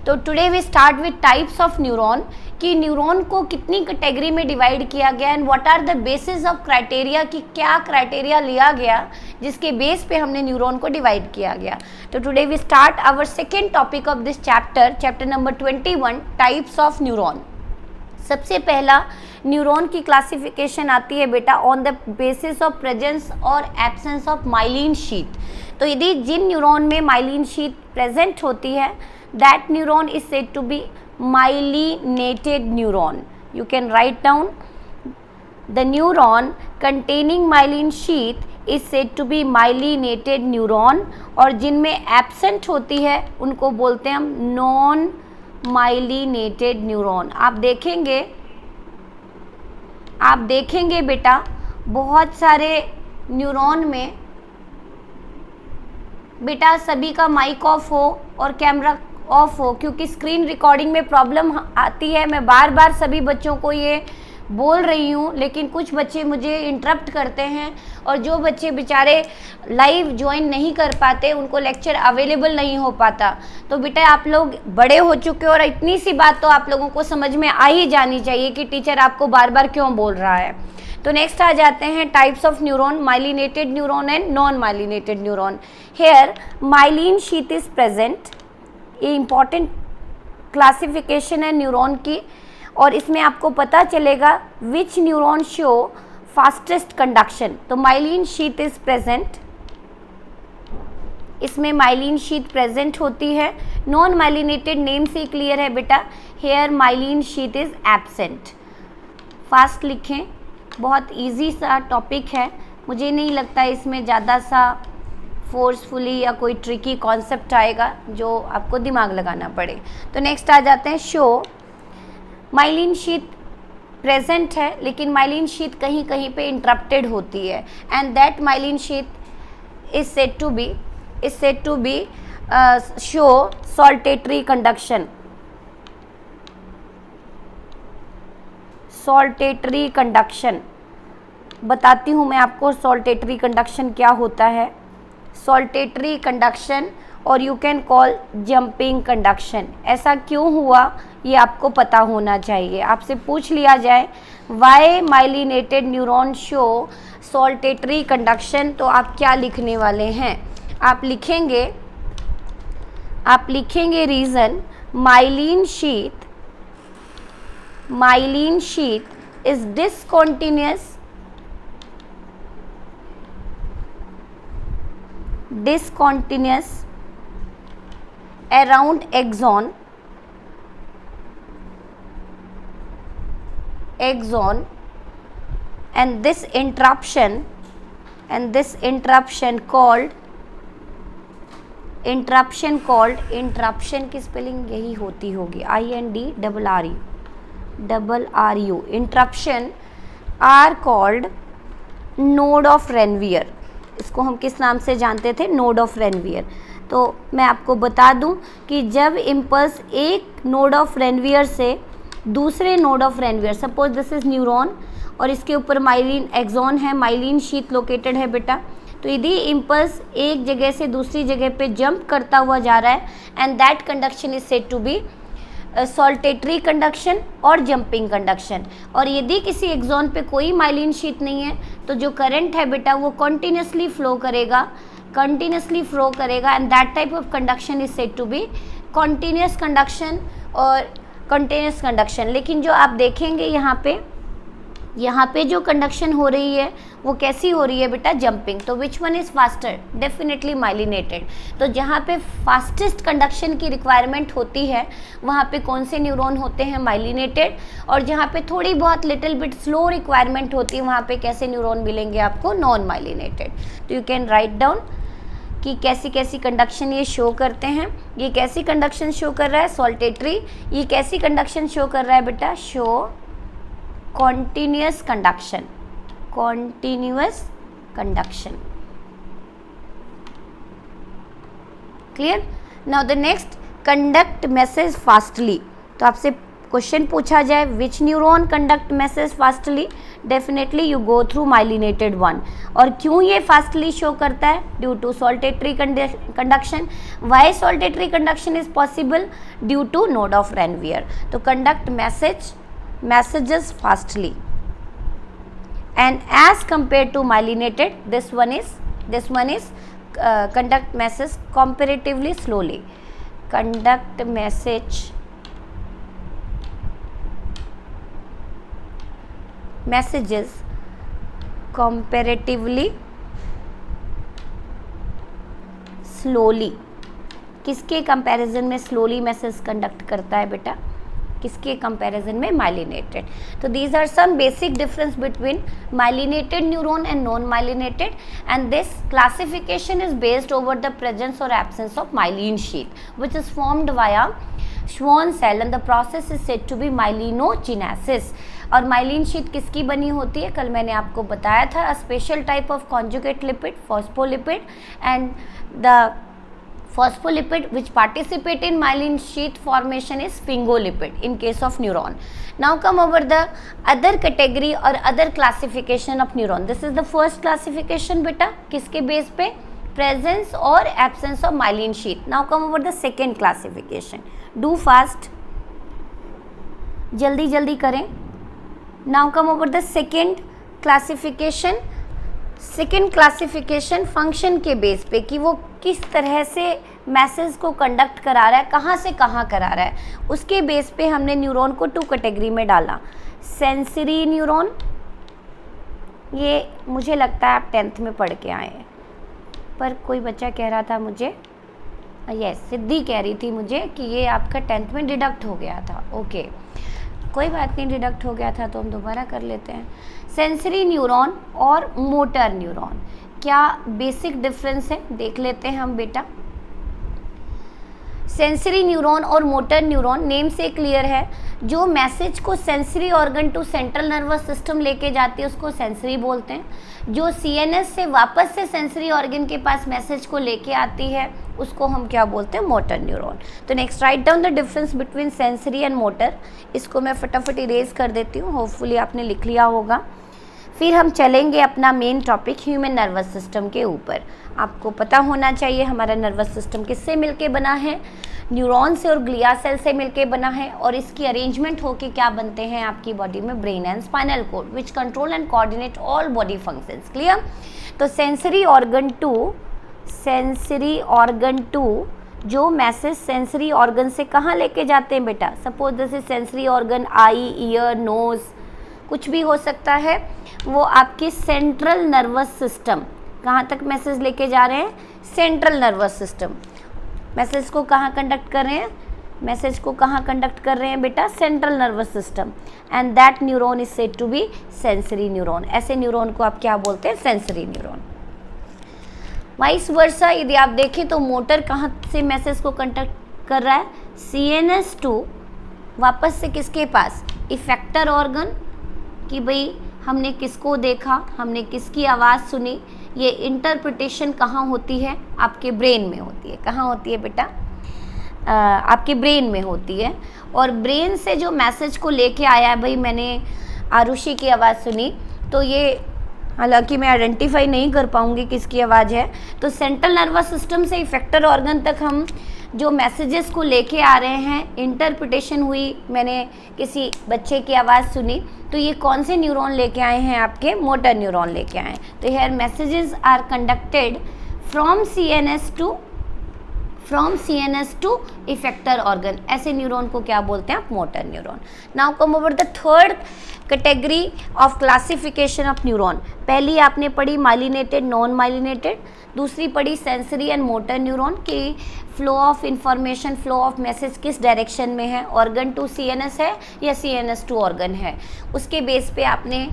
तो today we start with types of neuron, कि न्यूरॉन को कितनी कैटेगरी में डिवाइड किया गया and what are the basis of criteria, कि क्या क्राइटेरिया लिया गया जिसके बेस पे हमने न्यूरॉन को डिवाइड किया गया। तो today we start our second topic of this chapter number 21, types of neuron. सबसे पहला न्यूरॉन की क्लासिफिकेशन आती है बेटा on the basis of presence और एब्सेंस ऑफ माइलिन शीथ। तो यदि जिन न्यूरॉन में माइलिन शीथ प्रेजेंट होती है, that neuron is said to be myelinated neuron. You can write down the neuron containing myelin sheath is said to be myelinated neuron, और जिनमें absent होती है उनको बोलते हैं हम नॉन माइलिनेटेड न्यूरॉन। आप देखेंगे बेटा बहुत सारे न्यूरॉन में बेटा सभी का माइक ऑफ हो और कैमरा ऑफ हो, क्योंकि स्क्रीन रिकॉर्डिंग में प्रॉब्लम आती है। मैं बार बार सभी बच्चों को ये बोल रही हूँ, लेकिन कुछ बच्चे मुझे इंटरप्ट करते हैं, और जो बच्चे बेचारे लाइव ज्वाइन नहीं कर पाते उनको लेक्चर अवेलेबल नहीं हो पाता। तो बेटा आप लोग बड़े हो चुके हो और इतनी सी बात तो आप लोगों को समझ में आ ही जानी चाहिए कि टीचर आपको बार बार क्यों बोल रहा है। तो नेक्स्ट आ जाते हैं types of neuron, myelinated neuron and non myelinated neuron. Here myelin sheath is present, ये इम्पॉर्टेंट क्लासिफिकेशन है न्यूरॉन की, और इसमें आपको पता चलेगा which neuron show fastest conduction. तो माइलिन शीथ इज प्रेजेंट, इसमें माइलिन शीथ प्रेजेंट होती है। नॉन माइलिनेटेड नेम से क्लियर है बेटा, here myelin sheath is absent. Fast लिखें, बहुत इजी सा टॉपिक है, मुझे नहीं लगता इसमें ज़्यादा सा फोर्सफुली या कोई ट्रिकी कॉन्सेप्ट आएगा जो आपको दिमाग लगाना पड़े। तो नेक्स्ट आ जाते हैं शो। माइलिन शीथ प्रेजेंट है, लेकिन माइलिन शीथ कहीं कहीं पे इंटरप्टेड होती है, and that myelin sheath is said to be show saltatory conduction. Saltatory conduction बताती हूँ मैं आपको, सॉल्टेटरी कंडक्शन क्या होता है। सॉल्टेटरी कंडक्शन और you can call jumping conduction. ऐसा क्यों हुआ ये आपको पता होना चाहिए। आपसे पूछ लिया जाए why myelinated neuron show saltatory conduction, तो आप क्या लिखने वाले हैं? आप लिखेंगे reason myelin sheath is discontinuous around axon and this interruption called interruption की स्पेलिंग यही होती होगी, INDRRU। interruption are called node of Ranvier। इसको हम किस नाम से जानते थे? Node of Ranvier. तो मैं आपको बता दूं कि जब इम्पल्स एक नोड ऑफ रेनवियर से दूसरे node of Ranvier, suppose this is neuron और इसके ऊपर माइलिन एक्सॉन है, माइलिन शीथ लोकेटेड है बेटा, तो यदि इम्पल्स एक जगह से दूसरी जगह पे जंप करता हुआ जा रहा है, and that conduction is said to be saltatory conduction और जंपिंग कंडक्शन। और यदि किसी एक्सॉन पे कोई माइलिन शीथ नहीं है तो जो करंट है बेटा वो कंटिन्यूसली फ्लो करेगा, and that type of conduction is said to be continuous conduction और कंटिन्यूस कंडक्शन। लेकिन जो आप देखेंगे यहाँ पे जो कंडक्शन हो रही है वो कैसी हो रही है बेटा? जंपिंग। तो which one is faster? Definitely myelinated. तो जहाँ पे फास्टेस्ट कंडक्शन की रिक्वायरमेंट होती है वहाँ पे कौन से न्यूरॉन होते हैं? माइलिनेटेड। और जहाँ पे थोड़ी बहुत लिटिल बिट स्लो रिक्वायरमेंट होती है वहाँ पे कैसे न्यूरॉन मिलेंगे आपको? Non myelinated. तो यू कैन राइट डाउन कि कैसी कैसी कंडक्शन ये शो करते हैं। ये कैसी कंडक्शन शो कर रहा है? सॉल्टेटरी। ये कैसी कंडक्शन शो कर रहा है बेटा? Show continuous conduction। Clear? Now the next, conduct message fastly। तो आपसे क्वेश्चन पूछा जाए which neuron conduct message fastly, definitely you go through myelinated one. और क्यों ये फास्टली शो करता है? Due to saltatory conduction. Why saltatory conduction is possible? Due to node of Ranvier. तो conduct messages fastly, and as compared to myelinated, this one is conduct message comparatively slowly. Conduct messages comparatively slowly। किसके comparison में slowly message conduct करता है बेटा? किसके comparison में? Myelinated. तो these are some basic difference between myelinated neuron and non myelinated, and this classification is based over the presence और absence of myelin sheath which is formed via Schwann cell and the process is said to be myelinogenesis। और myelin sheath किसकी बनी होती है? कल मैंने आपको बताया था, a special type of conjugate lipid, phospholipid, and the phospholipid which participate in myelin sheath formation is sphingolipid in case of neuron. Now come over the other category or other classification of neuron. This is the first classification beta, किसके base पे? Presence और absence of myelin sheath. Now come over the second classification. Do fast, जल्दी जल्दी करें। Now come over the second classification. Second classification function के base पे कि वो किस तरह से मैसेज को कंडक्ट करा रहा है, कहाँ से कहाँ करा रहा है, उसके बेस पे हमने न्यूरॉन को 2 कैटेगरी में डाला। सेंसरी न्यूरॉन, ये मुझे लगता है आप 10th में पढ़ के आए हैं, पर कोई बच्चा कह रहा था मुझे, यस सिद्धि कह रही थी मुझे कि ये आपका 10th में डिडक्ट हो गया था। ओके, कोई बात नहीं, डिडक्ट हो गया था तो हम दोबारा कर लेते हैं। सेंसरी न्यूरॉन और मोटर न्यूरॉन, क्या बेसिक डिफरेंस है देख लेते हैं हम बेटा। सेंसरी न्यूरॉन और मोटर न्यूरॉन नेम से क्लियर है, जो मैसेज को sensory organ to central nervous system लेके जाती है उसको सेंसरी बोलते हैं। जो सीएनएस से वापस से सेंसरी ऑर्गन के पास मैसेज को लेके आती है उसको हम क्या बोलते हैं? Motor neuron. तो next write down the difference between sensory and motor. इसको मैं फटाफट इरेज कर देती हूँ, होपफुली आपने लिख लिया होगा। फिर हम चलेंगे अपना main topic human nervous system के ऊपर। आपको पता होना चाहिए हमारा नर्वस सिस्टम किससे मिलके बना है? न्यूरॉन से और ग्लिया सेल से मिलके बना है, और इसकी अरेंजमेंट होके क्या बनते हैं आपकी बॉडी में? Brain and spinal cord which control and coordinate all body functions. Clear? तो सेंसरी ऑर्गन टू जो मैसेज सेंसरी ऑर्गन से कहाँ लेके जाते हैं बेटा? Suppose this is sensory organ, eye, ear, nose, कुछ भी हो सकता है। वो आपकी सेंट्रल नर्वस सिस्टम, कहाँ तक मैसेज लेके जा रहे हैं? Central nervous system. मैसेज को कहाँ कंडक्ट कर रहे हैं? मैसेज को कहाँ कंडक्ट कर रहे हैं बेटा? Central nervous system. And that neuron is said to be sensory neuron. ऐसे न्यूरॉन को आप क्या बोलते हैं? Sensory neuron. वाइस वर्सा, यदि आप देखें तो मोटर कहाँ से मैसेज को कंडक्ट कर रहा है? सीएनएस टू वापस से किसके पास? इफेक्टर ऑर्गन, कि भाई हमने किसको देखा, हमने किसकी आवाज़ सुनी। ये इंटरप्रिटेशन कहाँ होती है? आपके ब्रेन में होती है। कहाँ होती है बेटा? आपके ब्रेन में होती है। और ब्रेन से जो मैसेज को लेके आया है, भाई मैंने आरुषि की आवाज़ सुनी, तो ये हालांकि मैं आइडेंटिफाई नहीं कर पाऊँगी किसकी आवाज़ है, तो सेंट्रल नर्वस सिस्टम से इफेक्टर ऑर्गन तक हम जो मैसेजेस को लेके आ रहे हैं, इंटरप्रिटेशन हुई, मैंने किसी बच्चे की आवाज़ सुनी, तो ये कौन से न्यूरॉन लेके आए हैं? आपके मोटर न्यूरॉन लेके आए हैं। तो here messages are conducted from CNS to effector organ. ऐसे न्यूरॉन को क्या बोलते हैं आप? Motor neuron. Now come over the third category of classification of neuron. पहली आपने पढ़ी माइलिनेटेड, नॉन माइलिनेटेड, दूसरी पढ़ी सेंसरी एंड मोटर न्यूरॉन की flow of information, flow of message किस डायरेक्शन में है, ऑर्गन टू सीएनएस है या सीएनएस टू ऑर्गन है, उसके बेस पे आपने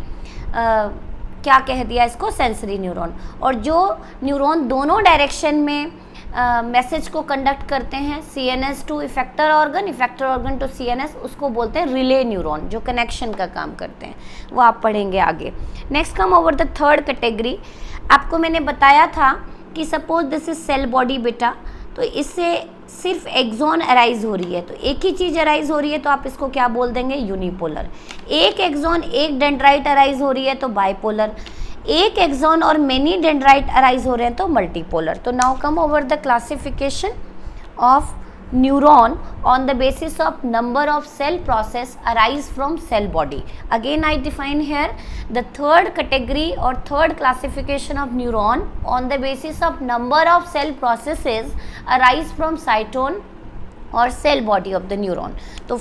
क्या कह दिया इसको? Sensory neuron. और जो न्यूरॉन दोनों डायरेक्शन में मैसेज को कंडक्ट करते हैं, CNS to effector organ to CNS, उसको बोलते हैं रिले न्यूरॉन, जो कनेक्शन का काम करते हैं। वो आप पढ़ेंगे आगे। Next come over the third category. आपको मैंने बताया था कि suppose this is cell body बेटा, तो इससे सिर्फ एक्सॉन अराइज हो रही है, तो एक ही चीज़ अराइज हो रही है तो आप इसको क्या बोल देंगे, यूनिपोलर। एक एक्सॉन एक डेंड्राइट अराइज हो रही है तो बाइपोलर, एक एक्सॉन और मेनी डेंड्राइट अराइज हो रहे हैं तो मल्टीपोलर। तो now come over the classification of neuron on the basis of number of cell process arise from cell body. Again I define here the third category or third classification of neuron on the basis of number of cell processes arise from cytone or cell body of the neuron. तो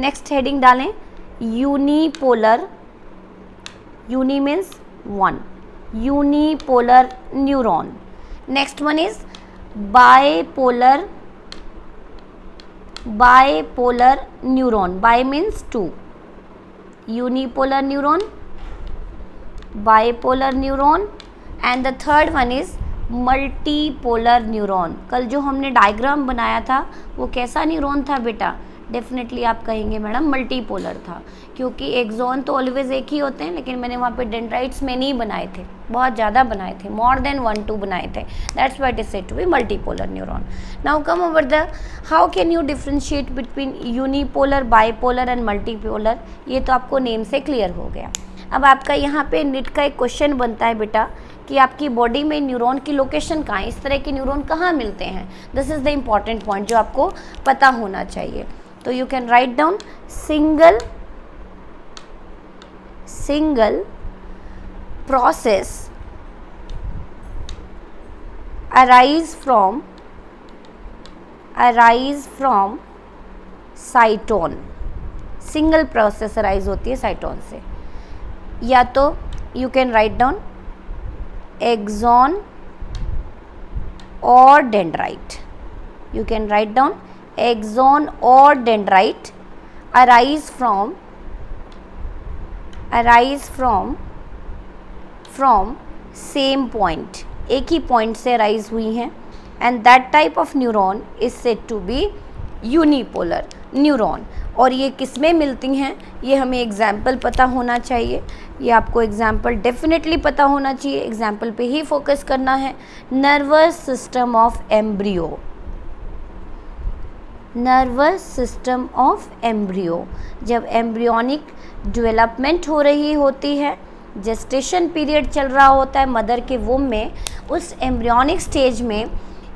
next heading डालें unipolar, uni means one, unipolar neuron. Next one is bipolar neuron. Bi means two, unipolar neuron, bipolar neuron, and the third one is multipolar neuron. कल जो हमने diagram बनाया था वो कैसा neuron था बेटा, डेफिनेटली आप कहेंगे मैडम मल्टीपोलर था, क्योंकि एक्सॉन तो ऑलवेज एक ही होते हैं, लेकिन मैंने वहाँ पे डेंड्राइट्स में नहीं बनाए थे, बहुत ज़्यादा बनाए थे, मोर देन 1-2 बनाए थे, that's why it is said to be multipolar neuron. Now come over the how can you differentiate between unipolar, bipolar and multipolar. ये तो आपको नेम से क्लियर हो गया। अब आपका यहाँ पे नीट का एक क्वेश्चन बनता है बेटा कि आपकी बॉडी में न्यूरॉन की लोकेशन कहाँ है, इस तरह के न्यूरॉन कहाँ मिलते हैं। This is the important point जो आपको पता होना चाहिए। तो you can write down single process arise from cyton. Single process arise होती है साइटोन से। या तो you can write down axon और dendrite, you can write down axon और dendrite arise from same point, एक ही पॉइंट से अराइज हुई हैं, and that type of neuron is said to be unipolar neuron. और ये किस में मिलती हैं, ये हमें एग्जाम्पल पता होना चाहिए, ये आपको एग्जाम्पल डेफिनेटली पता होना चाहिए, एग्जाम्पल पे ही फोकस करना है। Nervous system of embryo, nervous system of embryo, जब एम्ब्रियोनिक डेवलपमेंट हो रही होती है, जेस्टेशन पीरियड चल रहा होता है मदर के वोम में, उस एम्ब्रियोनिक स्टेज में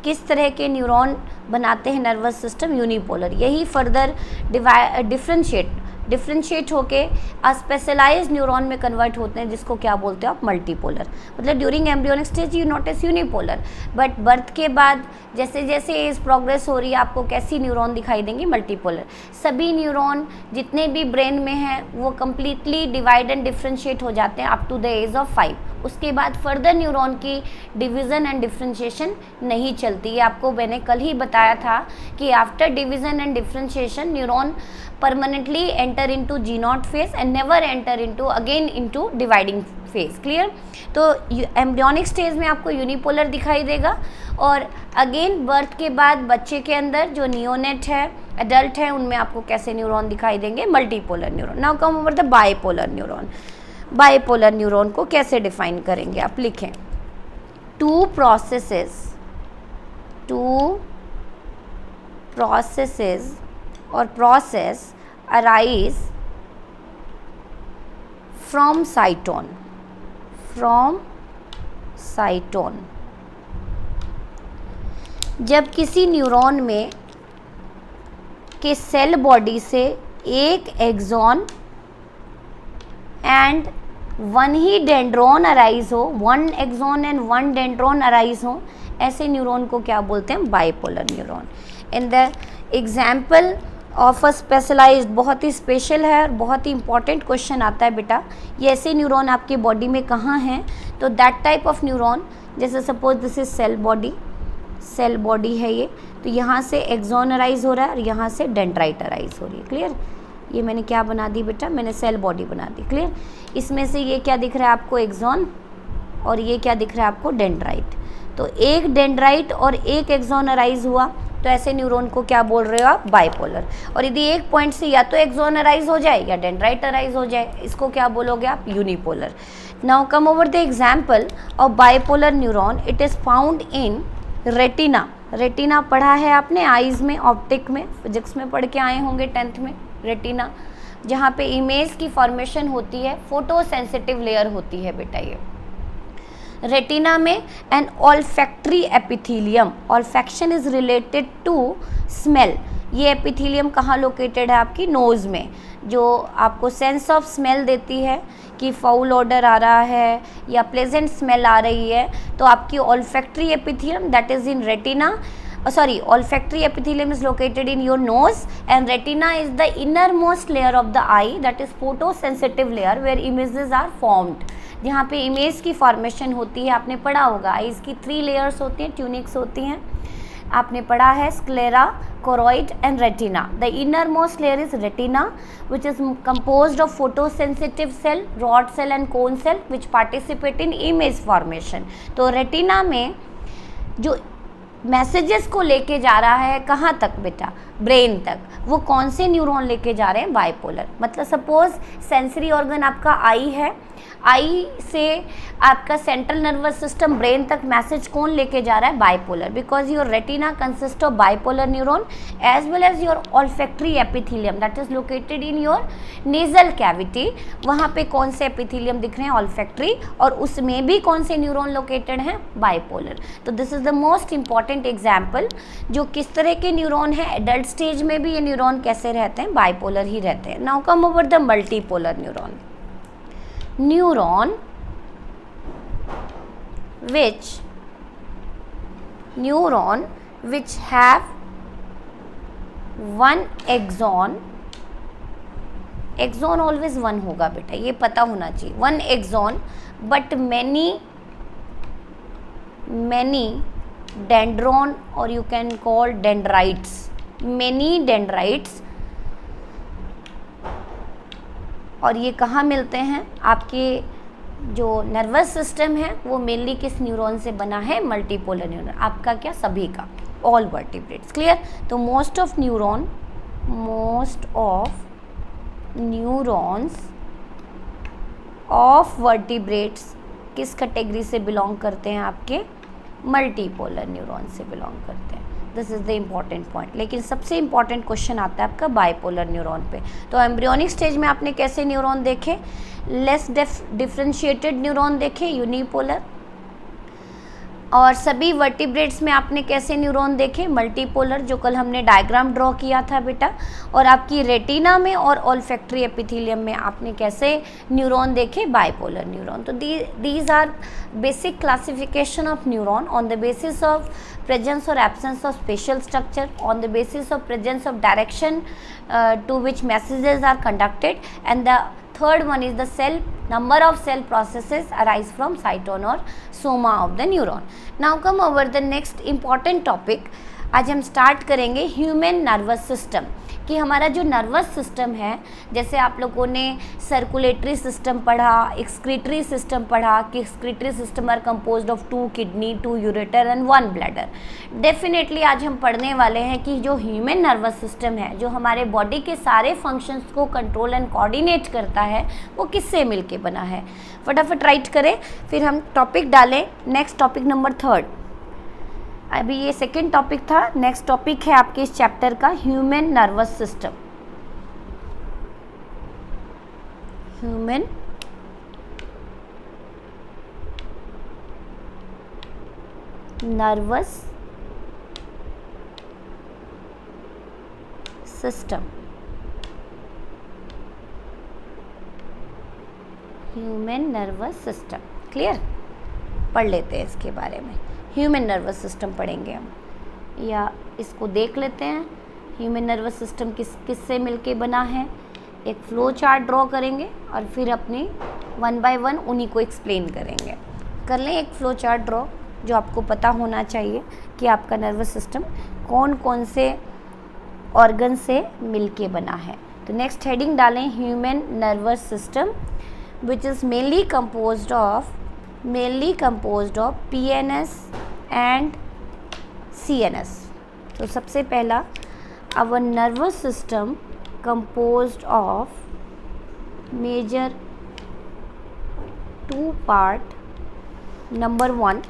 किस तरह के न्यूरॉन बनाते हैं नर्वस सिस्टम, यूनिपोलर। यही फर्दर डिफ्रेंशिएट होके स्पेशलाइज्ड न्यूरॉन में कन्वर्ट होते हैं, जिसको क्या बोलते हो आप, मल्टीपोलर। मतलब during embryonic stage you notice unipolar, but birth के बाद जैसे जैसे एज प्रोग्रेस हो रही है आपको कैसी न्यूरॉन दिखाई देंगी, मल्टीपोलर। सभी न्यूरॉन जितने भी ब्रेन में हैं वो कम्प्लीटली डिवाइड एंड डिफ्रेंशिएट हो जाते हैं up to the age of 5। उसके बाद फर्दर न्यूरॉन की डिवीज़न एंड डिफ्रेंशिएशन नहीं चलती है। आपको मैंने कल ही बताया था कि after division and differentiation neuron permanently enter into G0 phase and never enter into again into dividing phase, clear। तो एम्ब्रियोनिक स्टेज में आपको यूनिपोलर दिखाई देगा, और अगेन बर्थ के बाद बच्चे के अंदर जो नियोनेट है, एडल्ट है, उनमें आपको कैसे न्यूरॉन दिखाई देंगे, multipolar neuron. Now come over the bipolar neuron. Bipolar neuron को कैसे डिफाइन करेंगे, आप लिखें टू प्रोसेसेस और process arise from cytone, जब किसी न्यूरॉन में के सेल बॉडी से एक एक्सॉन एंड वन ही डेंड्रॉन अराइज हो, one axon and one dendron arise हो, ऐसे न्यूरॉन को क्या बोलते हैं, bipolar neuron. In the example of a specialized, बहुत ही स्पेशल है और बहुत ही इंपॉर्टेंट क्वेश्चन आता है बेटा, ये ऐसे न्यूरॉन आपकी बॉडी में कहाँ हैं, तो दैट टाइप ऑफ न्यूरॉन, जैसे suppose this is cell body है ये, तो यहाँ से एक्सॉन अराइज हो रहा है और यहाँ से डेंड्राइट अराइज हो रही है, क्लियर। ये मैंने क्या बना दी बेटा, मैंने सेल बॉडी बना दी, क्लियर। इसमें से ये क्या दिख रहा है आपको, एक्सॉन, और ये क्या दिख रहा है आपको, डेंड्राइट। तो एक डेंड्राइट और एक एक्सॉन अराइज हुआ, तो ऐसे न्यूरॉन को क्या बोल रहे हो आप, बाइपोलर। और यदि एक पॉइंट से या तो एक्सॉन अराइज हो जाए या डेंड्राइट अराइज हो जाए, इसको क्या बोलोगे आप, unipolar. Now come over the example of bipolar neuron. It is found in retina. Retina पढ़ा है आपने आईज में, ऑप्टिक में, फिजिक्स में पढ़ के आए होंगे 10th में। रेटिना जहाँ पे इमेज की फॉर्मेशन होती है, फोटो सेंसिटिव लेयर होती है बेटा ये। रेटिना में and olfactory epithelium, olfaction is related to smell. ये एपिथेलियम कहाँ लोकेटेड है? आपकी नोज़ में, जो आपको सेंस ऑफ स्मेल देती है कि फाउल ऑर्डर आ रहा है या प्लेजेंट स्मेल आ रही है, तो आपकी olfactory epithelium that is in retina, olfactory epithelium is located in your nose, and retina is the innermost layer of the eye, that is photosensitive layer where images are formed। जहाँ पे image की formation होती है, आपने पढ़ा होगा eyes की 3 layers होती हैं, ट्यूनिक्स होती हैं, आपने पढ़ा है sclera, choroid and retina. The innermost layer is retina which is composed of photosensitive cell, rod cell and cone cell which participate in image formation. तो रेटिना में जो मैसेजेस को लेके जा रहा है कहाँ तक बेटा? ब्रेन तक। वो कौन से न्यूरॉन लेके जा रहे हैं? बाइपोलर। मतलब सपोज सेंसरी ऑर्गन आपका आई है, आई से आपका सेंट्रल नर्वस सिस्टम ब्रेन तक मैसेज कौन लेके जा रहा है? Bipolar, because your retina consist of bipolar neuron as well as your olfactory epithelium that is located in your nasal cavity. वहाँ पे कौन से एपिथेलियम दिख रहे हैं? ऑल्फैक्टरी, और उसमें भी कौन से न्यूरॉन लोकेटेड हैं? बाइपोलर। तो this is the most important example. जो किस तरह के न्यूरॉन है, एडल्ट स्टेज में भी ये न्यूरॉन कैसे रहते हैं? बाइपोलर ही रहते हैं। Now come over the multipolar neuron. Neuron which have one axon, axon always one होगा बेटा, ये पता होना चाहिए, one axon but many dendron or you can call dendrites, many dendrites। और ये कहाँ मिलते हैं? आपके जो नर्वस सिस्टम है वो मेनली किस न्यूरॉन से बना है? Multipolar neuron. आपका क्या? सभी का, ऑल वर्टिब्रेट्स। क्लियर? तो most of neurons of vertebrates किस कैटेगरी से बिलोंग करते हैं? आपके मल्टीपोलर न्यूरॉन से बिलोंग करते हैं। This is the important point. लेकिन सबसे इम्पॉर्टेंट क्वेश्चन आता है आपका बाइपोलर न्यूरॉन पे। तो एम्ब्रियोनिक स्टेज में आपने कैसे न्यूरॉन देखे? लेस डिफरेंशिएटेड न्यूरॉन देखे, यूनिपोलर। और सभी वर्टिब्रेट्स में आपने कैसे न्यूरॉन देखे? मल्टीपोलर, जो कल हमने डायग्राम ड्रॉ किया था बेटा। और आपकी रेटिना में और ऑल्फैक्टरी एपिथेलियम में आपने कैसे न्यूरॉन देखे? Bipolar neuron. तो these are basic classification of neuron on the basis of presence or absence of spatial structure, on the basis of presence of direction to which messages are conducted, and the third one is the number of cell processes arise from cytone or soma of the neuron. Now come over the next important topic। आज हम start करेंगे human nervous system, कि हमारा जो nervous system है, जैसे आप लोगों ने सर्कुलेटरी सिस्टम पढ़ा, एक्सक्रीटरी सिस्टम पढ़ा कि excretory system are composed of 2 kidney, 2 ureter and 1 bladder. Definitely आज हम पढ़ने वाले हैं कि जो ह्यूमन नर्वस सिस्टम है, जो हमारे बॉडी के सारे फंक्शंस को कंट्रोल एंड कोऑर्डिनेट करता है, वो किससे मिलके बना है। फटाफट राइट करें, फिर हम टॉपिक डालें। Next topic number 3। अभी ये सेकेंड टॉपिक था, नेक्स्ट टॉपिक है आपके इस चैप्टर का human nervous system. Human nervous system, human nervous system. Clear? पढ़ लेते हैं इसके बारे में। ह्यूमन नर्वस सिस्टम पढ़ेंगे हम, या इसको देख लेते हैं। ह्यूमन नर्वस सिस्टम किससे मिलके बना है? एक फ्लो चार्ट ड्रॉ करेंगे और फिर अपनी 1 बाय 1 उन्हीं को एक्सप्लेन करेंगे। कर लें एक फ्लो चार्ट ड्रॉ, जो आपको पता होना चाहिए कि आपका नर्वस सिस्टम कौन कौन से ऑर्गन से मिलके बना है। तो नेक्स्ट हेडिंग डालें, human nervous system which is mainly composed of PNS and CNS। तो सबसे पहला, our nervous system composed of major 2 part। number 1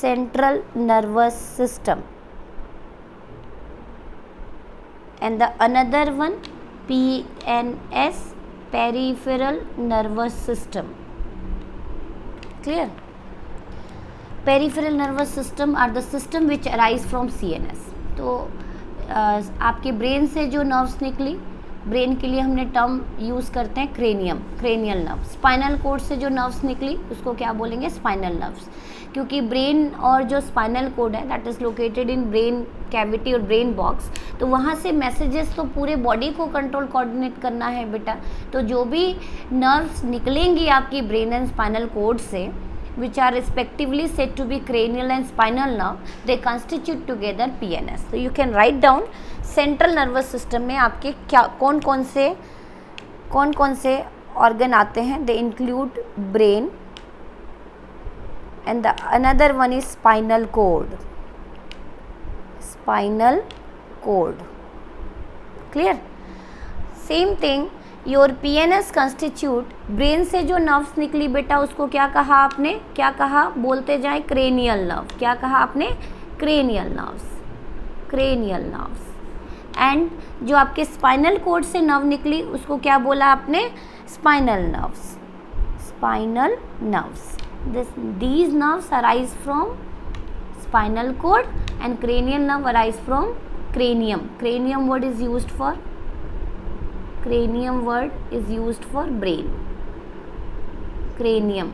central nervous system, and the another one PNS, peripheral nervous system. Clear? Peripheral nervous system are the system which arise from CNS. तो आपके brain से जो nerves निकली, brain के लिए हमने term use करते हैं cranium, cranial nerve. Spinal cord से जो नर्व्स निकली उसको क्या बोलेंगे? Spinal nerves. क्योंकि ब्रेन और जो स्पाइनल कोड है that is located in brain cavity और ब्रेन बॉक्स, तो वहाँ से मैसेजेस तो पूरे बॉडी को कंट्रोल कोऑर्डिनेट करना है बेटा। तो जो भी नर्व्स निकलेंगी आपकी ब्रेन एंड स्पाइनल कोड से, which are respectively said to be cranial and spinal nerve, they constitute together PNS. So you can write down central nervous system में आपके क्या कौन कौन से organ आते हैं? They include brain and the another one is spinal cord. Spinal cord. Clear? Same thing. Your PNS constitute, brain से जो नर्व्स निकली बेटा उसको क्या कहा आपने? क्या कहा? बोलते जाए क्रेनियल नर्व। क्या कहा आपने? Cranial nerves, cranial nerves. And जो आपके स्पाइनल कोड से नर्व निकली उसको क्या बोला आपने? Spinal nerves, spinal nerves. These nerves arise from spinal cord and cranial nerve arise from cranium. Cranium word is used for, cranium word is used for brain. cranium,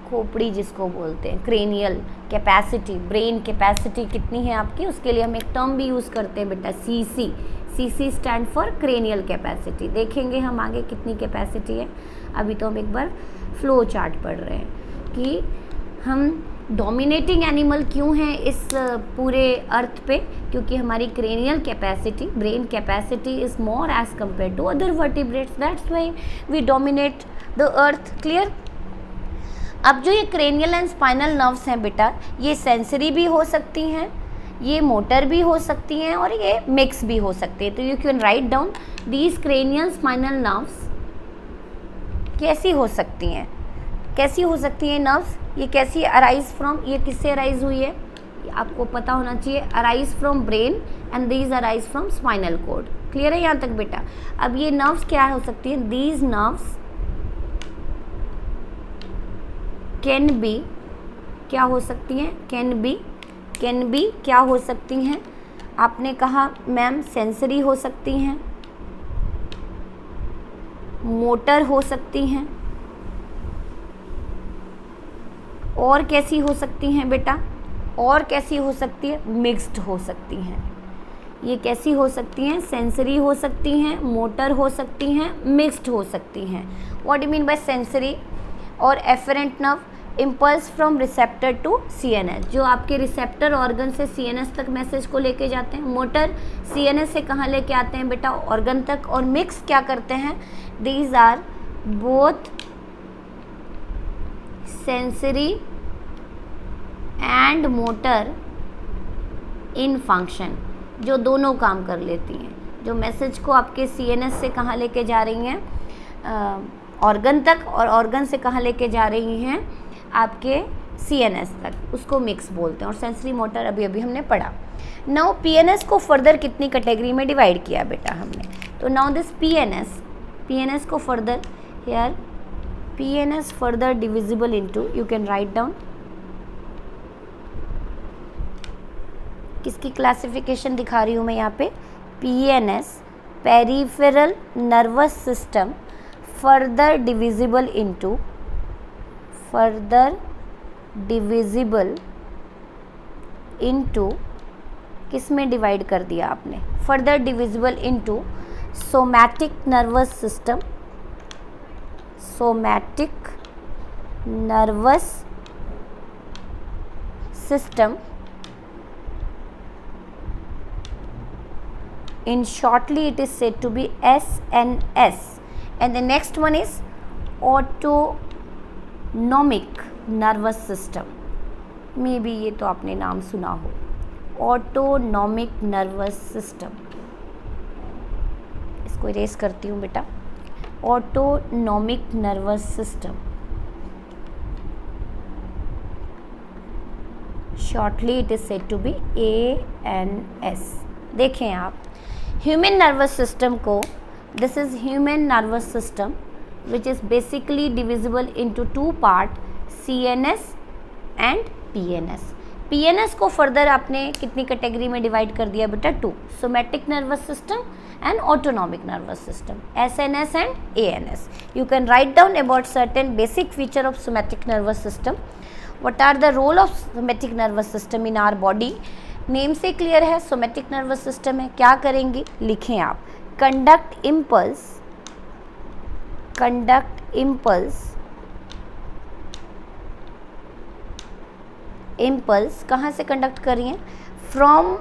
खोपड़ी जिसको बोलते हैं, cranial capacity, brain capacity कितनी है आपकी, उसके लिए हम एक टर्म भी यूज़ करते हैं बेटा, CC। CC stand for cranial capacity। देखेंगे हम आगे कितनी कैपेसिटी है। अभी तो हम एक बार फ्लो चार्ट पढ़ रहे हैं कि हम डोमिनेटिंग एनिमल क्यों हैं इस पूरे अर्थ पे, क्योंकि हमारी cranial capacity, brain capacity is more as compare to other vertebrates, that's why we dominate the earth. Clear? अब जो ये क्रेनियल एंड स्पाइनल नर्व्स हैं बेटा, ये सेंसरी भी हो सकती हैं, ये मोटर भी हो सकती हैं और ये मिक्स भी हो सकती है। तो you can write down these cranial spinal nerves कैसी हो सकती हैं? कैसी हो सकती हैं नर्व्स? ये कैसी अराइज फ्रॉम, ये किससे अराइज हुई है? आपको पता होना चाहिए। Arise from brain and these arise from spinal cord. Clear है यहाँ तक बेटा? अब ये नर्व्स क्या हो सकती हैं? दीज नर्व्स कैन बी, क्या हो सकती हैं? कैन बी क्या हो सकती हैं? आपने कहा मैम सेंसरी हो सकती हैं, मोटर हो सकती हैं, और कैसी हो सकती हैं बेटा? और कैसी हो सकती है? मिक्स्ड हो सकती हैं। ये कैसी हो सकती हैं? सेंसरी हो सकती हैं, मोटर हो सकती हैं, मिक्स्ड हो सकती हैं। What do mean by sensory और afferent nerve? Impulse from receptor to CNS, जो आपके रिसेप्टर ऑर्गन से CNS तक मैसेज को लेके जाते हैं। मोटर CNS से कहाँ लेके आते हैं बेटा? ऑर्गन तक। और मिक्स क्या करते हैं? These are both sensory and motor in function, जो दोनों काम कर लेती हैं, जो मैसेज को आपके CNS से कहाँ लेके जा रही हैं? ऑर्गन तक, और ऑर्गन से कहाँ लेके जा रही हैं? आपके CNS तक। उसको मिक्स बोलते हैं। और सेंसरी मोटर अभी अभी हमने पढ़ा। नाउ PNS को फर्दर कितनी कैटेगरी में डिवाइड किया बेटा हमने? तो नाउ दिस PNS को further here, PNS further divisible into, you can write down, किसकी क्लासिफिकेशन दिखा रही हूँ मैं यहाँ पे? PNS, peripheral nervous system, further divisible into किस में डिवाइड कर दिया आपने? Further divisible into somatic nervous system, somatic nervous system, in shortly it is said to be SNS, and the next one is autonomic nervous system, may be ये तो आपने नाम सुना हो, ऑटोनॉमिक नर्वस सिस्टम। इसको इरेज करती हूँ बेटा, autonomic nervous system. shortly it is said to be ANS. देखें आप, ह्यूमन नर्वस सिस्टम को, this is human nervous system which is basically divisible into two part, CNS and PNS. PNS को further आपने कितनी category में divide कर दिया बेटा? 2, somatic nervous system and autonomic nervous system, SNS and ANS. You can write down about certain basic feature of somatic nervous system. What are the role of somatic nervous system in our body? Name से clear है, somatic nervous system है, क्या करेंगे लिखें आप, conduct impulse कहाँ से conduct कर रही हैं? From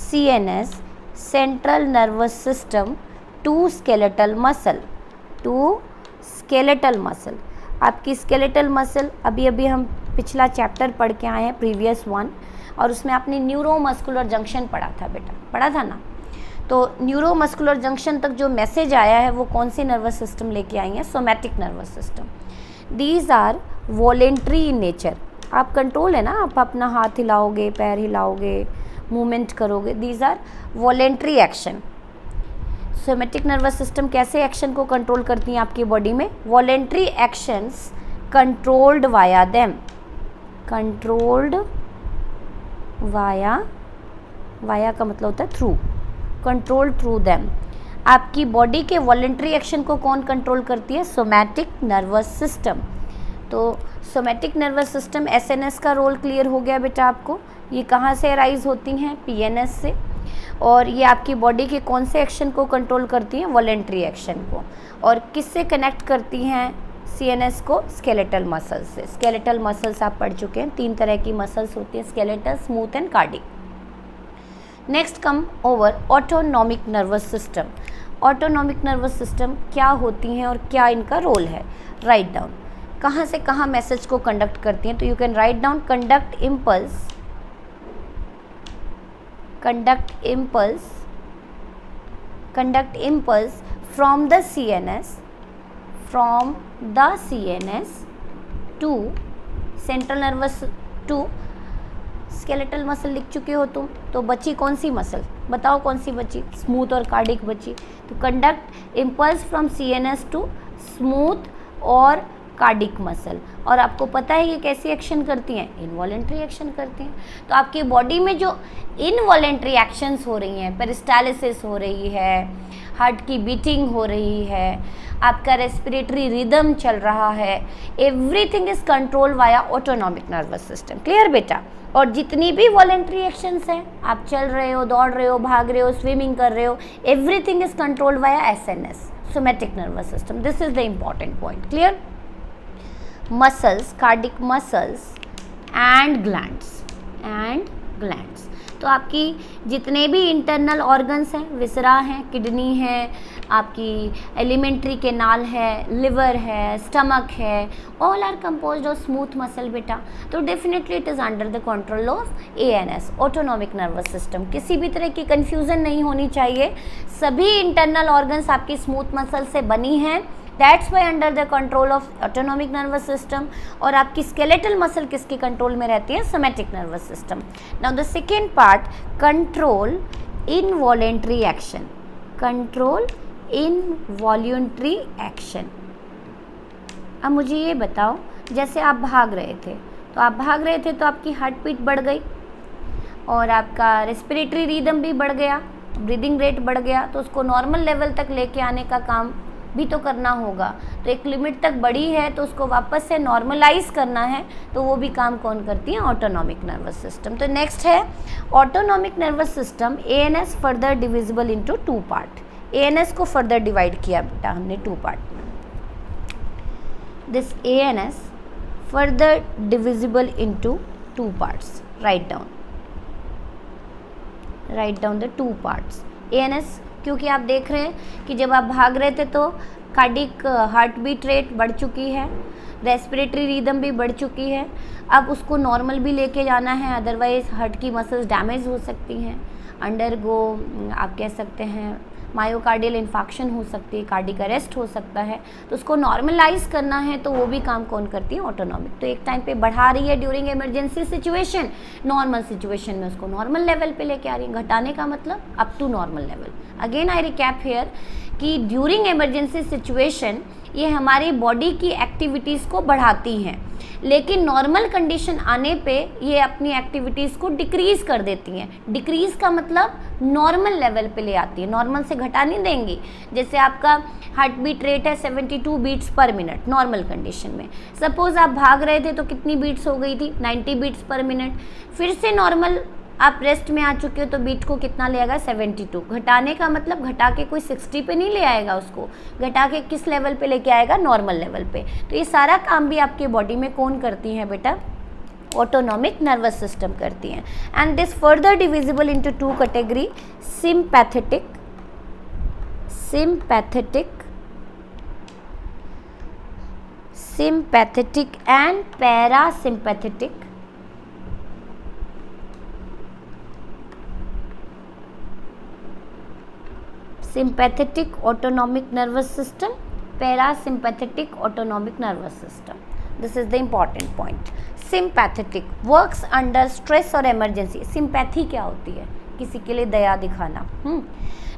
CNS central nervous system to skeletal muscle. आपकी स्केलेटल मसल अभी हम पिछला चैप्टर पढ़ के आए हैं, प्रीवियस वन, और उसमें आपने न्यूरोमस्कुलर जंक्शन पढ़ा था बेटा, पढ़ा था ना? तो न्यूरोमस्कुलर जंक्शन तक जो मैसेज आया है वो कौन सी नर्वस सिस्टम लेके आई है? Somatic nervous system. These are voluntary in nature. आप कंट्रोल है ना, आप अपना हाथ हिलाओगे, पैर हिलाओगे, मूवमेंट करोगे, these are voluntary action. Somatic nervous system कैसे एक्शन को कंट्रोल करती हैं आपकी बॉडी में? Voluntary actions controlled via them, controlled via का मतलब होता है थ्रू, कंट्रोल थ्रू देम. आपकी बॉडी के वॉलेंट्री एक्शन को कौन कंट्रोल करती है? Somatic nervous system. तो सोमैटिक नर्वस सिस्टम SNS का रोल क्लियर हो गया बेटा आपको. ये कहाँ से अराइज होती हैं? PNS से. और ये आपकी बॉडी के कौन से एक्शन को कंट्रोल करती हैं? वॉलेंट्री एक्शन को. और किससे कनेक्ट करती हैं CNS को? स्केलेटल मसल्स से. स्केलेटल मसल्स आप पढ़ चुके हैं, 3 तरह की मसल्स होती हैं, skeletal, smooth and cardiac. Next come over autonomic nervous system. Autonomic nervous system क्या होती हैं और क्या इनका रोल है? Right down. कहाँ से कहाँ मैसेज को कंडक्ट करती हैं? तो you can write down conduct impulse from the CNS to central nervous to skeletal muscle. लिख चुके हो तुम, तो बची कौन सी मसल? बताओ कौन सी बची? स्मूथ और कार्डिक बची. तो conduct impulse from CNS to smooth और कार्डिक मसल. और आपको पता है ये कैसी एक्शन करती हैं? इनवॉलेंट्री एक्शन करती हैं. तो आपकी बॉडी में जो इनवॉलेंट्री एक्शंस हो रही हैं, पेरिस्टालिसिस हो रही है, हार्ट की बीटिंग हो रही है, आपका रेस्पिरेटरी रिदम चल रहा है, everything is control via autonomic nervous system. Clear बेटा? और जितनी भी वॉलेंट्री एक्शंस हैं, आप चल रहे हो, दौड़ रहे हो, भाग रहे हो, स्विमिंग कर रहे हो, everything is controlled via SNS, somatic nervous system. This is the important point. Clear? Muscles, cardiac muscles and glands. तो आपकी जितने भी इंटरनल ऑर्गन्स हैं, विसरा हैं, किडनी है, आपकी एलिमेंट्री कैनाल है, लिवर है, स्टमक है, all are composed of smooth muscle बेटा. तो definitely it is under the control of ANS, autonomic nervous system. किसी भी तरह की कन्फ्यूज़न नहीं होनी चाहिए. सभी इंटरनल ऑर्गन्स आपकी स्मूथ मसल से बनी हैं. That's why under the control of autonomic nervous system. और आपकी स्केलेटल मसल किसके कंट्रोल में रहती है? Somatic nervous system. Now the second part, control involuntary action. Control involuntary action. अब मुझे ये बताओ, जैसे आप भाग रहे थे तो आपकी हार्ट बीट बढ़ गई और आपका रेस्पिरेटरी रिदम भी बढ़ गया, ब्रीदिंग रेट बढ़ गया. तो उसको नॉर्मल लेवल तक लेके आने का काम भी तो करना होगा. तो एक लिमिट तक बढ़ी है तो उसको वापस से नॉर्मलाइज करना है, तो वो भी काम कौन करती है? Autonomic nervous system. तो नेक्स्ट है autonomic nervous system. ANS further divisible into 2 part. ANS को फर्दर डिवाइड किया बेटा हमने 2 पार्ट में. This ANS further divisible into 2 parts. Right down the 2 parts. ANS क्योंकि आप देख रहे हैं कि जब आप भाग रहे थे तो कार्डिक हार्ट बीट रेट बढ़ चुकी है, रेस्पिरेटरी रिदम भी बढ़ चुकी है. अब उसको नॉर्मल भी लेके जाना है, अदरवाइज हार्ट की मसल्स डैमेज हो सकती हैं. अंडरगो, आप कह सकते हैं मायोकार्डियल इन्फाक्शन हो सकती है, कार्डिक अरेस्ट हो सकता है, तो उसको नॉर्मलाइज करना है तो वो भी काम कौन करती है? ऑटोनॉमिक। तो एक टाइम पे बढ़ा रही है during emergency situation, normal situation में उसको नॉर्मल लेवल पे लेके आ रही है, घटाने का मतलब up to normal level. Again I recap here कि ड्यूरिंग इमरजेंसी सिचुएशन ये हमारी बॉडी की एक्टिविटीज़ को बढ़ाती हैं, लेकिन नॉर्मल कंडीशन आने पे ये अपनी एक्टिविटीज़ को डिक्रीज़ कर देती हैं। डिक्रीज़ का मतलब नॉर्मल लेवल पे ले आती है, नॉर्मल से घटा नहीं देंगी। जैसे आपका हार्ट बीट रेट है 72 beats per minute normal condition में, सपोज़ आप भाग रहे थे तो कितनी बीट्स हो गई थी? 90 बीट्स पर मिनट। फिर से नॉर्मल आप रेस्ट में आ चुके हो तो बीट को कितना ले आएगा? 72। घटाने का मतलब घटा के कोई 60 पे नहीं ले आएगा, उसको घटा के किस लेवल पे लेके आएगा? नॉर्मल लेवल पे। तो ये सारा काम भी आपके बॉडी में कौन करती हैं बेटा? ऑटोनॉमिक नर्वस सिस्टम करती हैं। And this further divisible into two category, sympathetic and parasympathetic. Sympathetic autonomic nervous system, parasympathetic autonomic nervous system. This is the important point. Sympathetic works under stress or emergency. Sympathy क्या होती है? किसी के लिए दया दिखाना।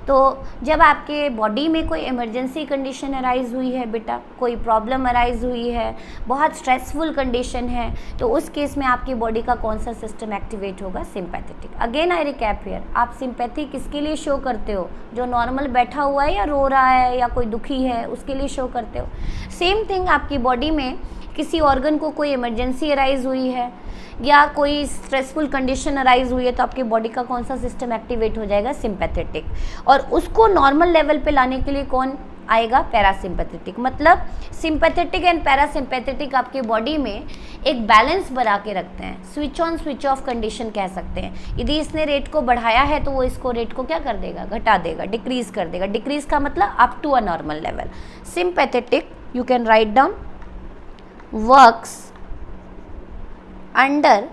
तो जब आपके बॉडी में कोई इमरजेंसी कंडीशन अराइज हुई है बेटा, कोई प्रॉब्लम अराइज हुई है, बहुत स्ट्रेसफुल कंडीशन है, तो उस केस में आपकी बॉडी का कौन सा सिस्टम एक्टिवेट होगा? Sympathetic. Again I recap here, आप सिंपैथी किसके लिए शो करते हो? जो नॉर्मल बैठा हुआ है या रो रहा है या कोई दुखी है, उसके लिए शो करते हो। सेम थिंग, आपकी बॉडी में किसी ऑर्गन को कोई इमरजेंसी अराइज हुई है या कोई स्ट्रेसफुल कंडीशन अराइज हुई है, तो आपकी बॉडी का कौन सा सिस्टम एक्टिवेट हो जाएगा? सिंपैथेटिक। और उसको नॉर्मल लेवल पे लाने के लिए कौन आएगा? पैरासिम्पैथेटिक। मतलब सिंपैथेटिक एंड पैरासिम्पैथेटिक आपके बॉडी में एक बैलेंस बना के रखते हैं, switch on switch off condition कह सकते हैं। यदि इसने रेट को बढ़ाया है तो वो इसको रेट को क्या कर देगा? घटा देगा, डिक्रीज कर देगा। डिक्रीज का मतलब up to a normal level. Sympathetic, you can write down, works under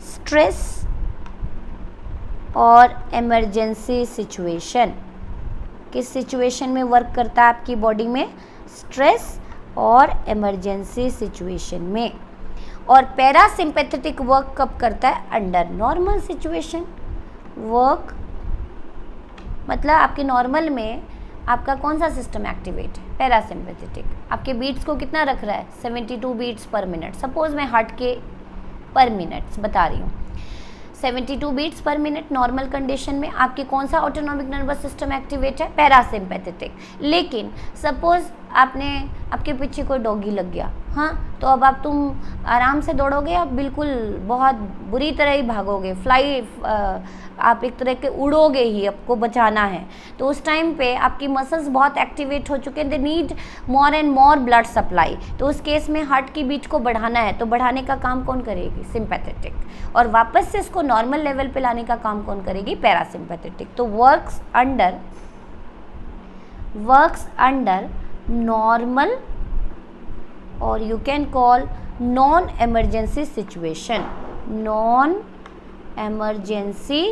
stress और इमरजेंसी सिचुएशन। किस सिचुएशन में वर्क करता है आपकी बॉडी में? स्ट्रेस और इमरजेंसी सिचुएशन में। और पैरासिम्पैथेटिक वर्क कब करता है? Under normal situation. वर्क मतलब आपके नॉर्मल में आपका कौन सा सिस्टम एक्टिवेट है? पैरासिम्पैथेटिक। आपके बीट्स को कितना रख रहा है? 72 बीट्स पर मिनट। सपोज मैं हार्ट के पर मिनट्स बता रही हूँ, 72 beats per minute normal condition में आपकी कौन सा ऑटोनॉमिक नर्वस सिस्टम एक्टिवेट है? पैरासिम्पैथेटिक। लेकिन सपोज आपके पीछे कोई डॉगी लग गया, हाँ, तो अब आप तुम आराम से दौड़ोगे या बिल्कुल बहुत बुरी तरह ही भागोगे, आप एक तरह के उड़ोगे ही, आपको बचाना है। तो उस टाइम पे आपकी मसल्स बहुत एक्टिवेट हो चुके हैं, they need more and more blood supply. तो उस केस में हार्ट की बीट को बढ़ाना है, तो बढ़ाने का काम कौन करेगी? सिंपैथेटिक। और वापस से इसको नॉर्मल लेवल पे लाने का काम कौन करेगी? पैरासिम्पैथेटिक। तो वर्क्स अंडर नॉर्मल और you can call non-emergency situation, non-emergency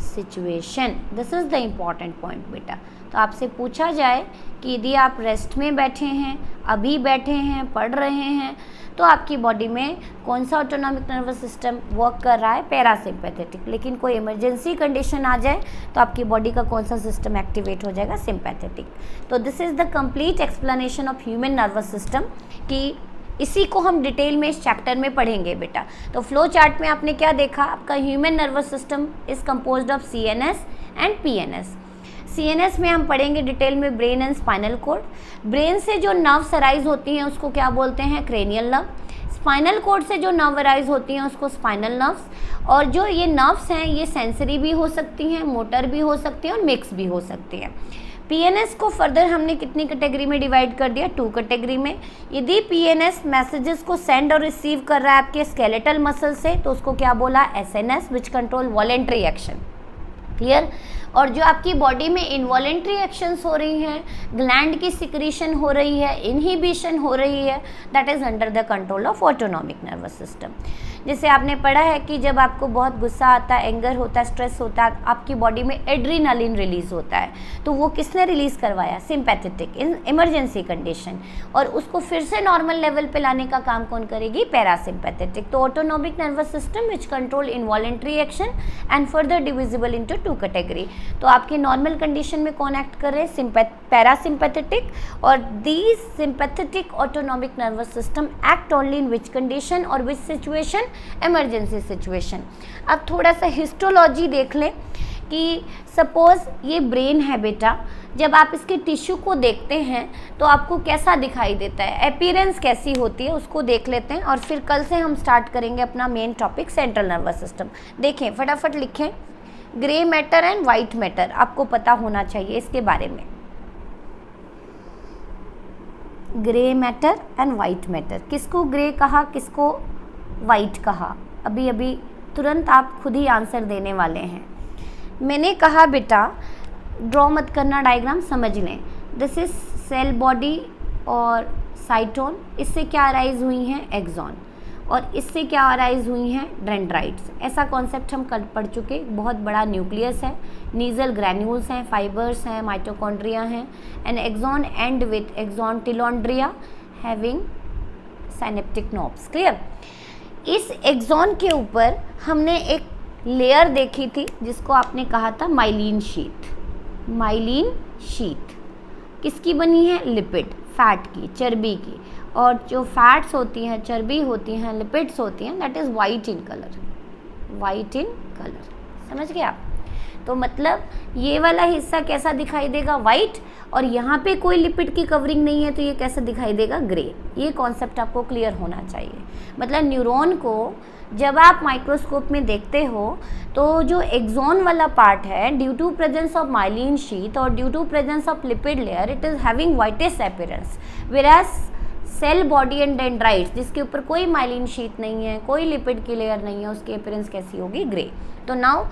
situation. This is the important point बेटा। तो आपसे पूछा जाए कि यदि आप रेस्ट में बैठे हैं, अभी बैठे हैं, पढ़ रहे हैं, तो आपकी बॉडी में कौन सा ऑटोनॉमिक नर्वस सिस्टम वर्क कर रहा है? पैरासिम्पैथेटिक। लेकिन कोई इमरजेंसी कंडीशन आ जाए तो आपकी बॉडी का कौन सा सिस्टम एक्टिवेट हो जाएगा? सिंपैथेटिक। तो this is the complete explanation of human nervous system, कि इसी को हम डिटेल में इस चैप्टर में पढ़ेंगे बेटा। तो फ्लो चार्ट में आपने क्या देखा? आपका human nervous system is composed of CNS and PNS। CNS में हम पढ़ेंगे डिटेल में brain and spinal code. Brain से जो नर्व्स अराइज होती हैं उसको क्या बोलते हैं? Cranial nerve. स्पाइनल कोड से जो नर्व अराइज होती हैं उसको स्पाइनल नर्व्स। और जो ये नर्व्स हैं ये सेंसरी भी हो सकती हैं, मोटर भी हो सकती हैं और मिक्स भी हो सकती हैं। PNS को फर्दर हमने कितनी कैटेगरी में डिवाइड कर दिया? 2 कैटेगरी में। यदि PNS मैसेजेस को सेंड और रिसीव कर रहा है आपके स्केलेटल मसल से, तो उसको क्या बोला? SNS, which control voluntary action. Clear. और जो आपकी बॉडी में इनवॉलेंट्री एक्शंस हो रही हैं, ग्लैंड की सिक्रीशन हो रही है, इनहिबिशन हो रही है, that is under the control of autonomic nervous system. जैसे आपने पढ़ा है कि जब आपको बहुत गुस्सा आता है, एंगर होता है, स्ट्रेस होता है, आपकी बॉडी में एड्रीनालिन रिलीज होता है, तो वो किसने रिलीज़ करवाया? Sympathetic, in emergency condition. और उसको फिर से नॉर्मल लेवल पे लाने का काम कौन करेगी? पैरासिम्पैथेटिक। तो autonomic nervous system which control involuntary action and further divisible into 2 category. तो आपके नॉर्मल कंडीशन में कौन एक्ट कर रहे हैं? पैरासिम्पैथेटिक। और these sympathetic autonomic nervous system act only in which condition और विच सिचुएशन? Emergency situation. अब थोड़ा सा हिस्टोलॉजी देख लें कि सपोज ये ब्रेन है बेटा, जब आप इसके टिश्यू को देखते हैं तो आपको कैसा दिखाई देता है, अपीयरेंस कैसी होती है, उसको देख लेते हैं और फिर कल से हम स्टार्ट करेंगे अपना main topic central nervous system. देखें, फटाफट लिखें, grey matter and white matter, आपको पता होना चाहिए इसके बारे में। Grey matter and white matter, किसको ग्रे कहा, किसको वाइट कहा? अभी अभी तुरंत आप खुद ही आंसर देने वाले हैं। मैंने कहा बेटा ड्रॉ मत करना, डायग्राम समझ लें। दिस इज सेल बॉडी और साइटोन, इससे क्या अराइज हुई हैं? एक्सॉन। और इससे क्या अराइज हुई हैं? डेंड्राइट्स। ऐसा कॉन्सेप्ट हम कल पढ़ चुके। बहुत बड़ा न्यूक्लियस है, नीजल ग्रैन्यूल्स हैं, फाइबर्स हैं, माइटोकॉन्ड्रिया हैं, and axon end with axon telodendria having synaptic knobs. Clear. इस एक्सॉन के ऊपर हमने एक लेयर देखी थी जिसको आपने कहा था माइलिन शीथ। माइलिन शीथ किसकी बनी है? लिपिड, फैट की, चर्बी की। और जो फैट्स होती हैं, चर्बी होती हैं, लिपिड्स होती हैं, that is white in colour. White in colour, समझ गए आप? तो मतलब ये वाला हिस्सा कैसा दिखाई देगा? वाइट। और यहाँ पे कोई लिपिड की कवरिंग नहीं है तो ये कैसा दिखाई देगा? ग्रे। ये कॉन्सेप्ट आपको क्लियर होना चाहिए। मतलब न्यूरॉन को जब आप माइक्रोस्कोप में देखते हो तो जो एक्सॉन वाला पार्ट है, due to presence of myelin sheath और due to presence of lipid layer, it is having whitest appearance. Whereas cell body and dendrites, जिसके ऊपर कोई माइलिन शीथ नहीं है, कोई लिपिड की लेयर नहीं है, उसकी अपीयरेंस कैसी होगी? ग्रे। तो नाउ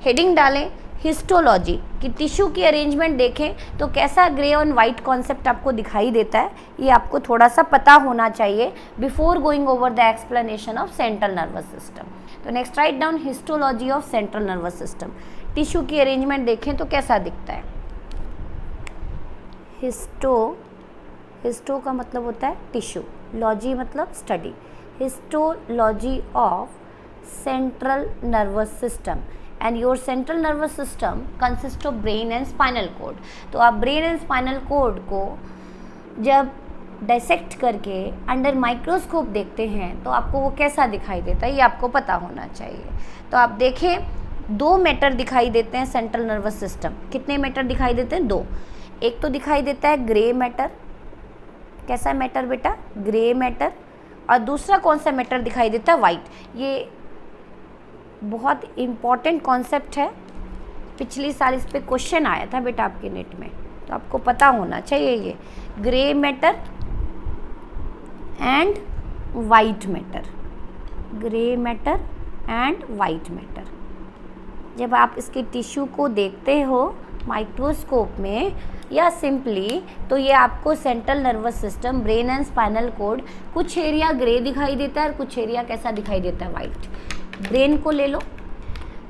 हेडिंग डालें हिस्टोलॉजी कि टिश्यू की अरेंजमेंट देखें तो कैसा ग्रे और वाइट कॉन्सेप्ट आपको दिखाई देता है, ये आपको थोड़ा सा पता होना चाहिए before going over the explanation of central nervous system. तो next write down histology of central nervous system. Tissue की अरेंजमेंट देखें तो कैसा दिखता है? हिस्टो का मतलब होता है टिश्यू, लॉजी मतलब study. Histology of central nervous system and your central nervous system consists of brain and spinal cord। तो आप ब्रेन एंड स्पाइनल कोड को जब डाइसेक्ट करके अंडर माइक्रोस्कोप देखते हैं तो आपको वो कैसा दिखाई देता है, ये आपको पता होना चाहिए। तो आप देखें 2 मैटर दिखाई देते हैं सेंट्रल नर्वस सिस्टम। कितने मैटर दिखाई देते हैं? 2। एक तो दिखाई देता है ग्रे मैटर। कैसा मैटर बेटा? Grey matter. और दूसरा कौन सा मैटर दिखाई देता है? वाइट। ये बहुत इम्पॉर्टेंट कॉन्सेप्ट है, पिछली साल इस पे क्वेश्चन आया था बेटा आपके नेट में, तो आपको पता होना चाहिए ये grey matter and white matter. Grey matter and white matter. जब आप इसके टिश्यू को देखते हो माइक्रोस्कोप में या सिंपली, तो ये आपको central nervous system, brain and spinal code, कुछ एरिया ग्रे दिखाई देता है और कुछ एरिया कैसा दिखाई देता है? वाइट। ब्रेन को ले लो।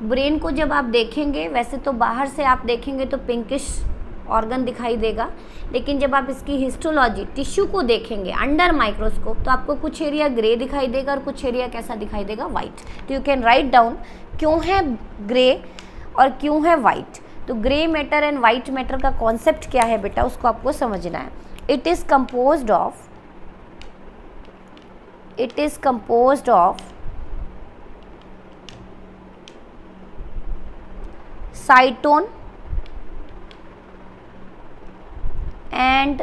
ब्रेन को जब आप देखेंगे, वैसे तो बाहर से आप देखेंगे तो पिंकिश ऑर्गन दिखाई देगा, लेकिन जब आप इसकी हिस्टोलॉजी टिश्यू को देखेंगे अंडर माइक्रोस्कोप तो आपको कुछ एरिया ग्रे दिखाई देगा और कुछ एरिया कैसा दिखाई देगा? वाइट। तो यू कैन राइट डाउन क्यों है ग्रे और क्यों है वाइट। तो grey matter and white matter का कॉन्सेप्ट क्या है बेटा, उसको आपको समझना है। It is composed of cytone and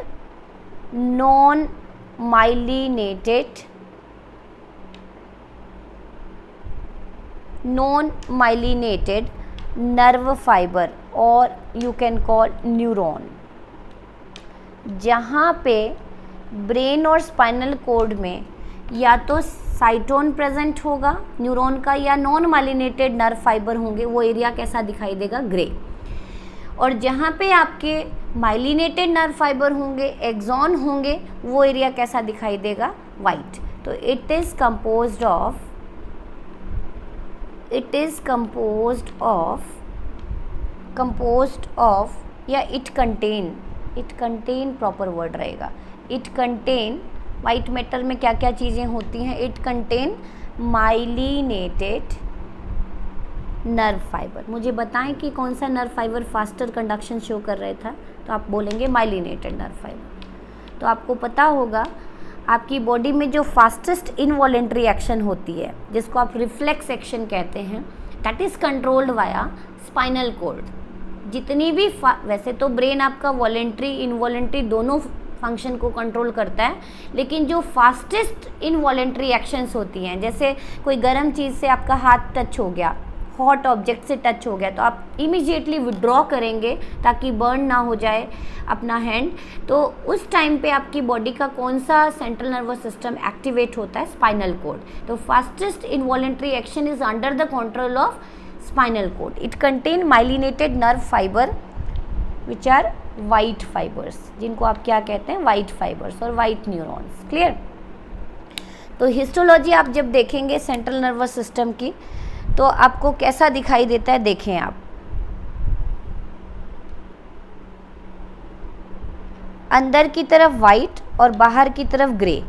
non-myelinated nerve fiber और you can call neuron। जहाँ पे ब्रेन और स्पाइनल कोड में या तो साइटोन प्रेजेंट होगा न्यूरॉन का या नॉन माइलिनेटेड नर्व फाइबर होंगे, वो एरिया कैसा दिखाई देगा, ग्रे। और जहाँ पे आपके माइलिनेटेड नर्व फाइबर होंगे, एक्सॉन होंगे, वो एरिया कैसा दिखाई देगा, वाइट। तो इट इज कंपोज्ड ऑफ या इट कंटेन प्रॉपर वर्ड रहेगा, इट कंटेन, वाइट मैटर में क्या क्या चीज़ें होती हैं, it contain myelinated nerve fibre. मुझे बताएं कि कौन सा nerve fibre faster conduction show कर रहा था, तो आप बोलेंगे माइलिनेटेड नर्व फाइबर। तो आपको पता होगा आपकी बॉडी में जो फास्टेस्ट इनवॉलेंट्री एक्शन होती है, जिसको आप रिफ्लेक्स एक्शन कहते हैं, that is controlled via spinal cord. जितनी भी वैसे तो ब्रेन आपका वॉलेंट्री इनवॉलेंट्री दोनों फंक्शन को कंट्रोल करता है, लेकिन जो फास्टेस्ट इनवॉलेंट्री एक्शंस होती हैं, जैसे कोई गर्म चीज़ से आपका हाथ टच हो गया, हॉट ऑब्जेक्ट से टच हो गया, तो आप इमीडिएटली विड्रॉ करेंगे ताकि बर्न ना हो जाए अपना हैंड। तो उस टाइम पे आपकी बॉडी का कौन सा सेंट्रल नर्वस सिस्टम एक्टिवेट होता है, स्पाइनल कॉर्ड। तो fastest involuntary action is under the control of spinal cord. It contain myelinated nerve fiber which are white fibers, जिनको आप क्या कहते हैं, वाइट फाइबर्स और वाइट न्यूरॉन्स। क्लियर। तो हिस्टोलॉजी आप जब देखेंगे सेंट्रल नर्वस सिस्टम की, तो आपको कैसा दिखाई देता है, देखें आप, अंदर की तरफ वाइट और बाहर की तरफ ग्रे।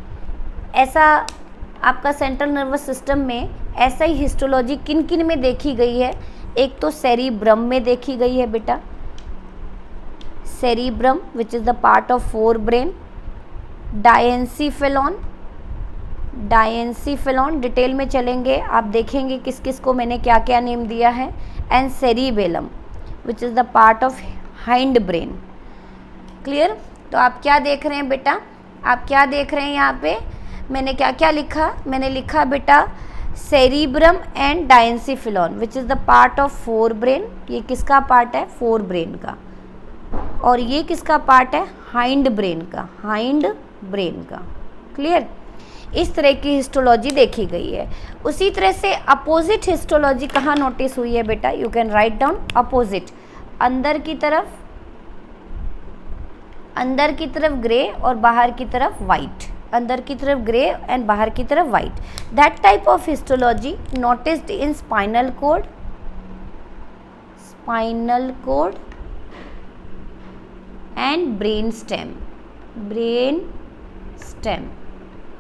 ऐसा आपका सेंट्रल नर्वस सिस्टम में ऐसा ही हिस्टोलॉजी किन किन में देखी गई है। एक तो सेरिब्रम में देखी गई है बेटा, cerebrum which is the part of forebrain. Diencephalon detail में चलेंगे, आप देखेंगे किस किस को मैंने क्या क्या नेम दिया है। And cerebellum which is the part of hind brain. Clear. तो आप क्या देख रहे हैं बेटा, आप क्या देख रहे हैं यहाँ पे, मैंने क्या क्या लिखा, मैंने लिखा बेटा cerebrum and diencephalon which is the part of forebrain. ये किसका पार्ट है, फोर ब्रेन का। और ये किसका पार्ट है, हाइंड ब्रेन का। क्लियर। इस तरह की हिस्टोलॉजी देखी गई है। उसी तरह से अपोजिट हिस्टोलॉजी कहाँ नोटिस हुई है बेटा, you can write down opposite. अंदर की तरफ ग्रे और बाहर की तरफ वाइट, अंदर की तरफ ग्रे एंड बाहर की तरफ white. That type of histology noticed in spinal cord and brain stem.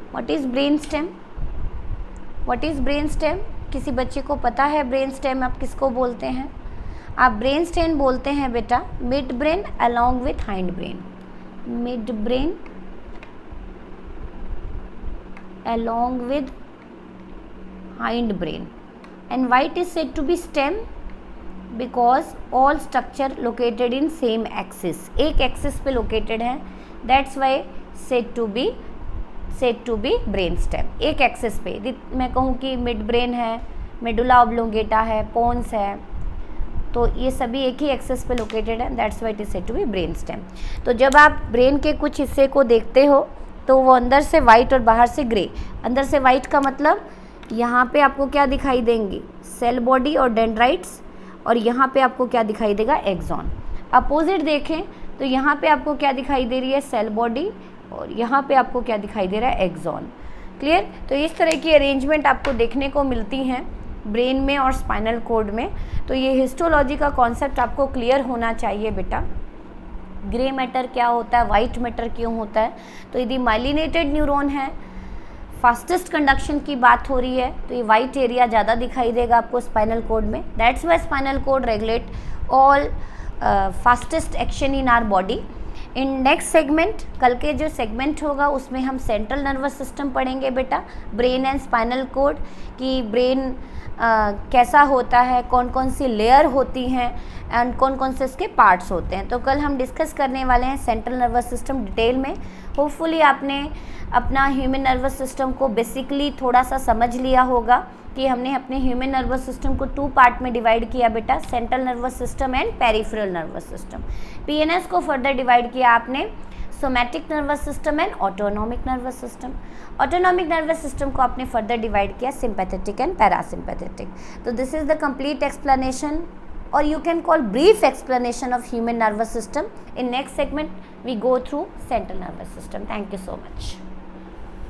What is brain stem? किसी बच्चे को पता है ब्रेन स्टेम आप किसको बोलते हैं? आप ब्रेन स्टेम बोलते हैं बेटा mid brain along with hind brain. Mid brain along with hind brain, and why it is said to be stem, because all structure located in same axis, एक axis पे located है, that's why said to be brain stem। एक axis पे मैं कहूँ कि mid brain है, medulla oblongata है, pons है, तो ये सभी एक ही एक्सेस पे लोकेटेड है, that's why it is said to be brain stem. तो जब आप ब्रेन के कुछ हिस्से को देखते हो तो वो अंदर से वाइट और बाहर से ग्रे। अंदर से वाइट का मतलब यहाँ पे आपको क्या दिखाई देंगी, सेल बॉडी और डेंड्राइट्स, और यहाँ पे आपको क्या दिखाई देगा, एक्सॉन। अपोजिट देखें तो यहाँ पे आपको क्या दिखाई दे रही है, सेल बॉडी, और यहाँ पे आपको क्या दिखाई दे रहा है, एक्सॉन। क्लियर। तो इस तरह की अरेंजमेंट आपको देखने को मिलती हैं ब्रेन में और स्पाइनल कॉर्ड में। तो ये हिस्टोलॉजी का कॉन्सेप्ट आपको क्लियर होना चाहिए बेटा। ग्रे मैटर क्या होता है, वाइट मैटर क्यों होता है। तो यदि माइलिनेटेड न्यूरॉन है, फास्टेस्ट कंडक्शन की बात हो रही है, तो ये वाइट एरिया ज़्यादा दिखाई देगा आपको स्पाइनल कॉर्ड में। That's why spinal cord regulate all fastest action in our body. In next segment, कल के जो सेगमेंट होगा उसमें हम सेंट्रल नर्वस सिस्टम पढ़ेंगे बेटा, ब्रेन एंड स्पाइनल कॉर्ड की ब्रेन कैसा होता है, कौन कौन सी लेयर होती हैं एंड कौन कौन से इसके पार्ट्स होते हैं। तो कल हम डिस्कस करने वाले हैं सेंट्रल नर्वस सिस्टम डिटेल में। होपफुली आपने अपना ह्यूमन नर्वस सिस्टम को बेसिकली थोड़ा सा समझ लिया होगा कि हमने अपने ह्यूमन नर्वस सिस्टम को 2 पार्ट में डिवाइड किया बेटा, central nervous system and peripheral nervous system. PNS को फर्दर डिवाइड किया आपने somatic nervous system and autonomic nervous system. Autonomic nervous system को आपने फर्दर डिवाइड किया सिंपैथेटिक एंड पैरासिम्पैथेटिक। तो this is the complete explanation, or you can call brief explanation of human nervous system. In next segment we go through central nervous system. Thank you so much.